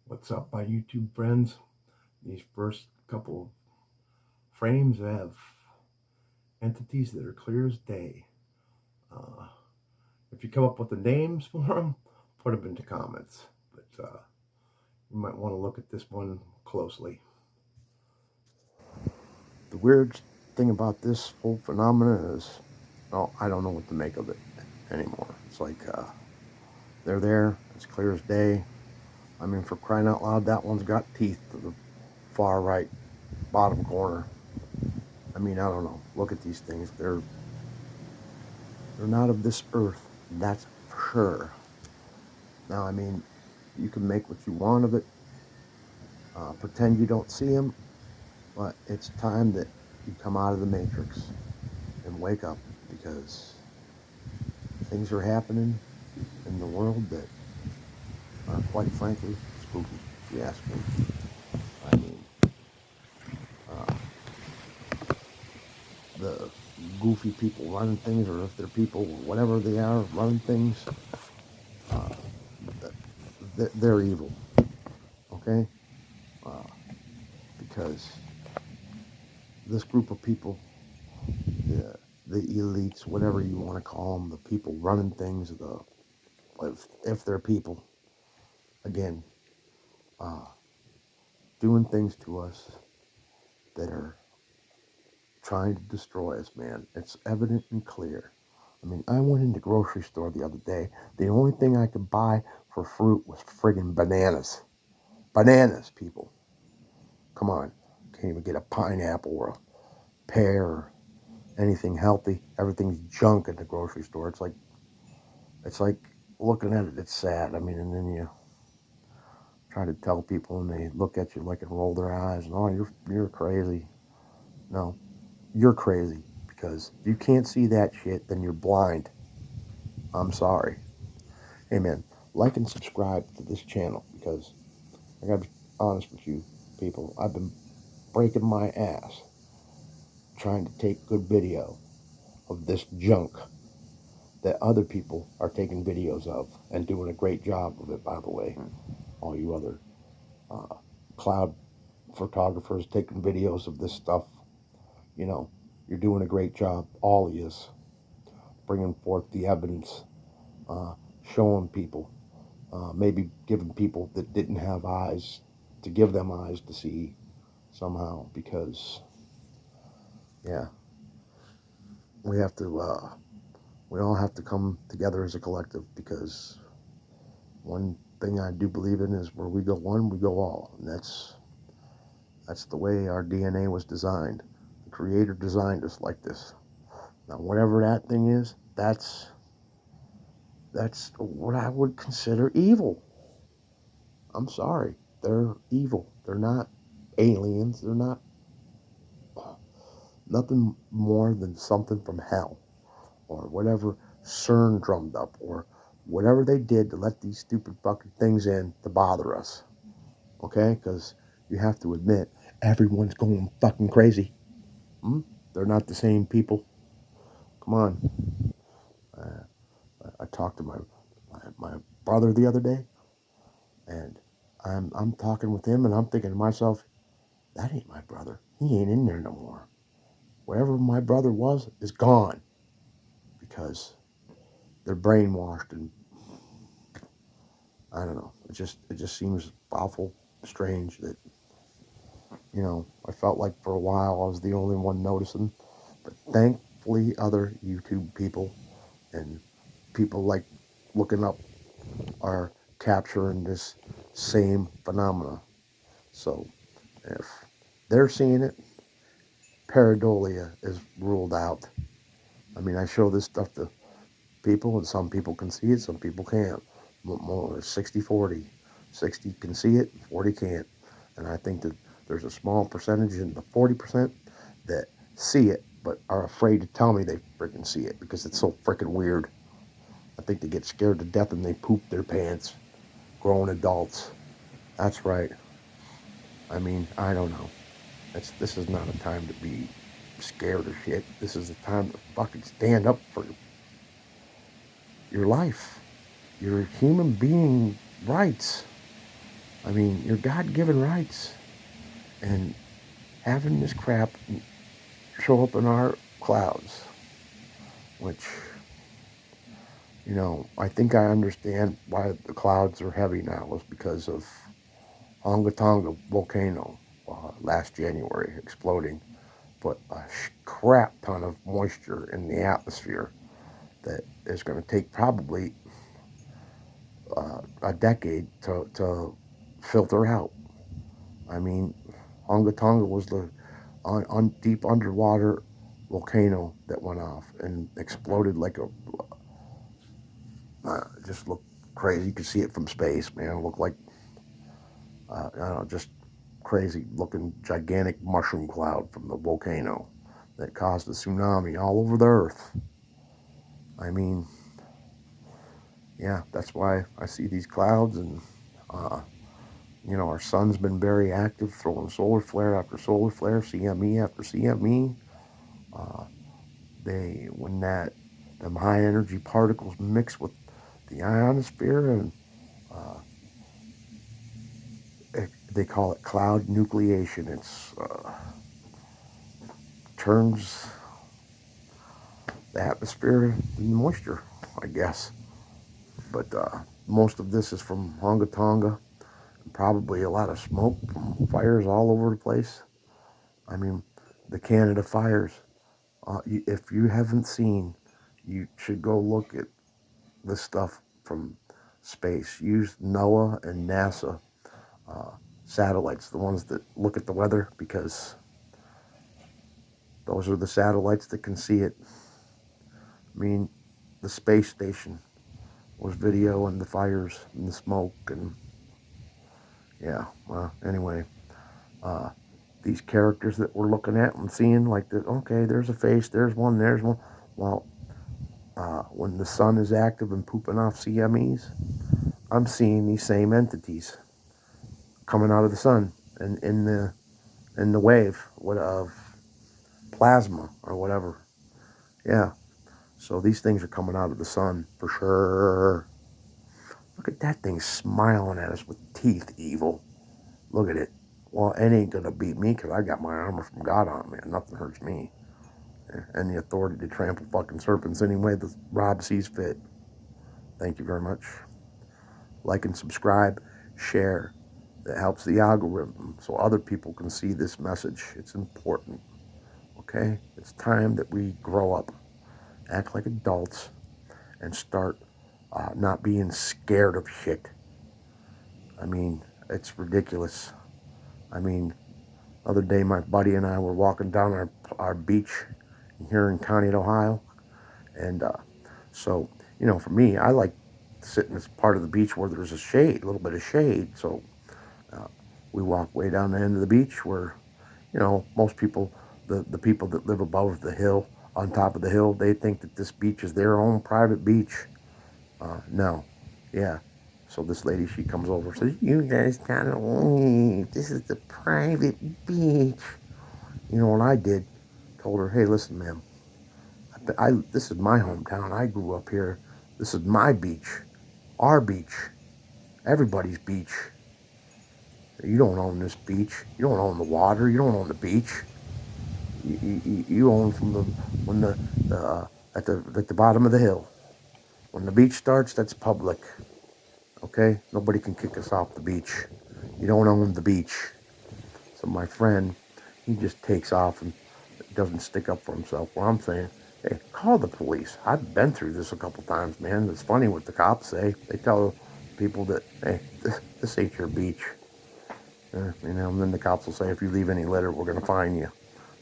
What's up, my YouTube friends? These first couple of frames have entities that are clear as day. Uh, if you come up with the names for them, put them into comments. But you might want to look at this one closely. The weird thing about this whole phenomenon is, oh, I don't know what to make of it anymore. It's like they're there, it's clear as day. I mean, for crying out loud, that one's got teeth to the far right bottom corner. I mean, I don't know. Look at these things. They're not of this earth. That's for sure. Now, I mean, you can make what you want of it. Pretend you don't see them, but it's time that you come out of the matrix and wake up, because things are happening in the world that are, quite frankly, spooky, if you ask me. I mean, uh, the goofy people running things, or if they're people, whatever they are, running things, uh, they're evil, okay? Uh, because this group of people, the elites, whatever you want to call them, the people running things, if they're people, again, uh, doing things to us that are trying to destroy us, man. It's evident and clear. I mean, I went in the grocery store the other day. The only thing I could buy for fruit was friggin' bananas. Bananas, people. Come on. Can't even get a pineapple or a pear or anything healthy. Everything's junk at the grocery store. It's like looking at it, it's sad. I mean, and then you try to tell people and they look at you like and roll their eyes and, oh, you're crazy. No, you're crazy, because if you can't see that shit, then you're blind. I'm sorry. Hey man, like and subscribe to this channel, because I gotta be honest with you people, I've been breaking my ass trying to take good video of this junk that other people are taking videos of, and doing a great job of it, by the way. All you other uh, cloud photographers taking videos of this stuff, you know, you're doing a great job, all of you, bringing forth the evidence, uh, showing people, maybe giving people that didn't have eyes to give them eyes to see somehow, because, yeah, we have to, we all have to come together as a collective, because one thing I do believe in is, where we go one, we go all, and that's the way our DNA was designed. The Creator designed us like this. Now, whatever that thing is, that's what I would consider evil. I'm sorry. They're evil. They're not aliens. They're not nothing more than something from hell, or whatever CERN drummed up, or whatever they did to let these stupid fucking things in to bother us. Okay? Because you have to admit, everyone's going fucking crazy. They're not the same people. Come on. I talked to my brother the other day, and I'm talking with him, and I'm thinking to myself, that ain't my brother. He ain't in there no more. Wherever my brother was is gone, because they're brainwashed, and I don't know. It just seems awful strange that, I felt like for a while I was the only one noticing, but thankfully other YouTube people and people like looking up are capturing this same phenomena. So if they're seeing it, pareidolia is ruled out. I mean, I show this stuff to people, and some people can see it, some people can't. More 60-40. 60 can see it, 40 can't. And I think that there's a small percentage in the 40% that see it, but are afraid to tell me they freaking see it, because it's so freaking weird. I think they get scared to death and they poop their pants. Grown adults. That's right. I mean, I don't know. This is not a time to be scared of shit. This is a time to fucking stand up for your life, your human being rights. I mean, your God-given rights. And having this crap show up in our clouds, which, I think I understand why the clouds are heavy now is because of Onga Tonga volcano last January exploding, put a crap ton of moisture in the atmosphere that is going to take probably a decade to filter out. I mean, Onga Tonga was the deep underwater volcano that went off and exploded like just looked crazy. You could see it from space, man. It looked like, I don't know, just crazy looking gigantic mushroom cloud from the volcano that caused a tsunami all over the earth. I mean, yeah, that's why I see these clouds, and our sun's been very active, throwing solar flare after solar flare, CME after CME. When them high energy particles mix with the ionosphere, and they call it cloud nucleation. It's turns the atmosphere into moisture, I guess. But most of this is from Honga Tonga. Probably a lot of smoke from fires all over the place. I mean, the Canada fires. If you haven't seen, you should go look at this stuff from space. Use NOAA and NASA satellites, the ones that look at the weather, because those are the satellites that can see it. I mean, the space station was videoing the fires and the smoke, and yeah, well, anyway, these characters that we're looking at and seeing, like, okay, there's a face, there's one. Well, when the sun is active and pooping off CMEs, I'm seeing these same entities coming out of the sun and in the wave of plasma or whatever. Yeah. So these things are coming out of the sun for sure. Look at that thing smiling at us with teeth, evil. Look at it. Well, it ain't gonna beat me because I got my armor from God on me, and nothing hurts me. And the authority to trample fucking serpents any way that Rob sees fit. Thank you very much. Like and subscribe, share. That helps the algorithm so other people can see this message. It's important. Okay? It's time that we grow up, act like adults, and start not being scared of shit. I mean, it's ridiculous. I mean, the other day my buddy and I were walking down our beach here in Conneaut, Ohio. And so, for me, I like sitting as part of the beach where there's a little bit of shade. So we walk way down the end of the beach where, most people, the people that live above the hill, on top of the hill, they think that this beach is their own private beach. No. Yeah. So this lady, she comes over and says, "You guys gotta leave. This is the private beach." You know what I did? Told her, "Hey, listen, ma'am. This is my hometown. I grew up here. This is my beach. Our beach. Everybody's beach. You don't own this beach. You don't own the water. You don't own the beach. You own from at the bottom of the hill. When the beach starts, that's public. Okay? Nobody can kick us off the beach. You don't own the beach." So my friend, he just takes off and doesn't stick up for himself. Well, I'm saying, hey, call the police. I've been through this a couple times, man. It's funny what the cops say. They tell people that, hey, this ain't your beach. And then the cops will say, if you leave any litter, we're going to fine you.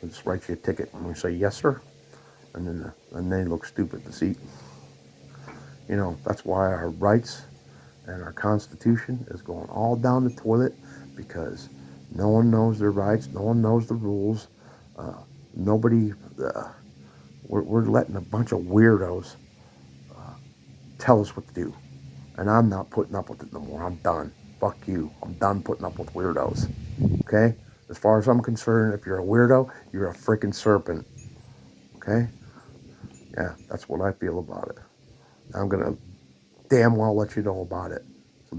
We'll just write you a ticket. And we say, yes, sir. And then they look stupid to see. That's why our rights and our Constitution is going all down the toilet, because no one knows their rights. No one knows the rules. Nobody, we're letting a bunch of weirdos tell us what to do. And I'm not putting up with it no more. I'm done. Fuck you. I'm done putting up with weirdos. Okay? As far as I'm concerned, if you're a weirdo, you're a freaking serpent. Okay? Yeah, that's what I feel about it. I'm going to damn well let you know about it.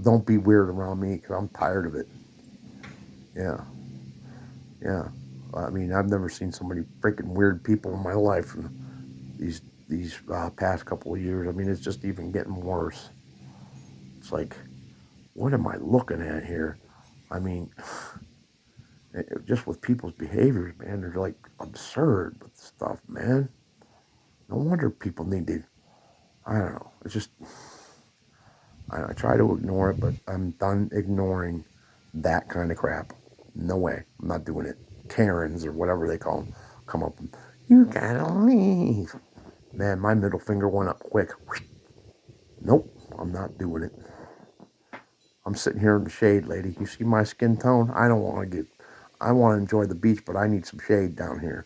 Don't be weird around me because I'm tired of it. Yeah, yeah. I mean, I've never seen so many freaking weird people in my life in these past couple of years. I mean, it's just even getting worse. It's like, what am I looking at here? I mean, just with people's behaviors, man, they're like absurd with stuff, man. No wonder people need to. I don't know. It's just I try to ignore it, but I'm done ignoring that kind of crap. No way. I'm not doing it. Karens or whatever they call them come up and, you gotta leave. Man, my middle finger went up quick. Nope, I'm not doing it. I'm sitting here in the shade, lady. You see my skin tone? I want to enjoy the beach, but I need some shade down here.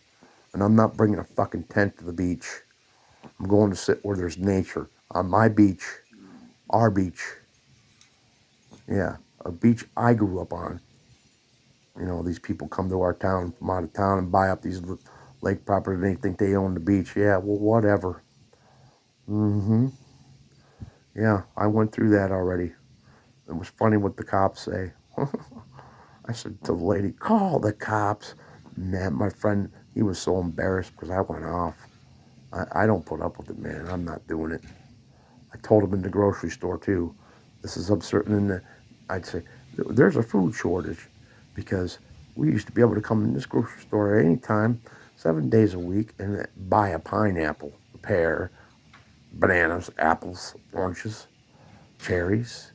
And I'm not bringing a fucking tent to the beach. I'm going to sit where there's nature. On my beach, our beach. Yeah, a beach I grew up on. You know, these people come to our town from out of town and buy up these lake properties and they think they own the beach. Yeah, well, whatever. Mm-hmm. Yeah, I went through that already. It was funny what the cops say. I said to the lady, call the cops. Man, my friend, he was so embarrassed because I went off. I don't put up with it, man. I'm not doing it. I told him in the grocery store, too. This is absurd. And I'd say, there's a food shortage because we used to be able to come in this grocery store at any time, 7 days a week, and buy a pineapple, a pear, bananas, apples, oranges, cherries,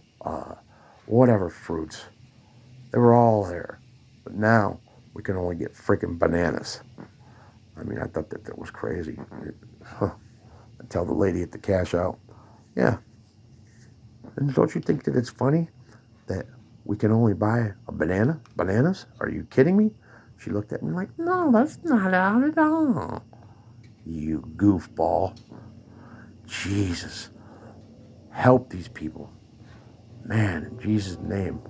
whatever fruits. They were all there. But now we can only get freaking bananas. I mean, I thought that was crazy. I tell the lady at the cash out, yeah. And don't you think that it's funny that we can only buy a bananas? Are you kidding me? She looked at me like, no, that's not out at all. You goofball. Jesus. Help these people. Man, in Jesus' name,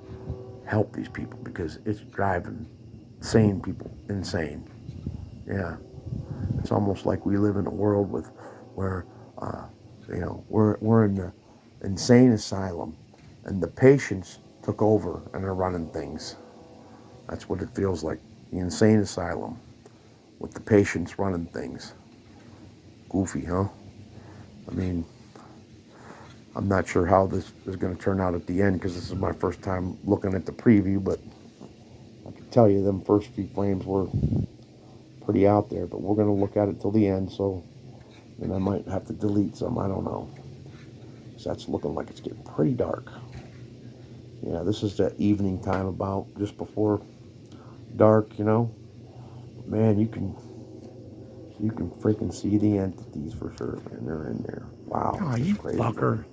help these people because it's driving sane people insane. Yeah. It's almost like we live in a world where we're in the insane asylum and the patients took over and are running things. That's what it feels like. The insane asylum with the patients running things. Goofy, huh? I mean, I'm not sure how this is going to turn out at the end because this is my first time looking at the preview, but I can tell you them first few frames were pretty out there, but we're going to look at it till the end, so and I might have to delete some, I don't know. So that's looking like it's getting pretty dark. Yeah, this is the evening time about just before dark, you know. Man, you can freaking see the entities for sure, man. They're in there. Wow, Oh, you crazy. fucker.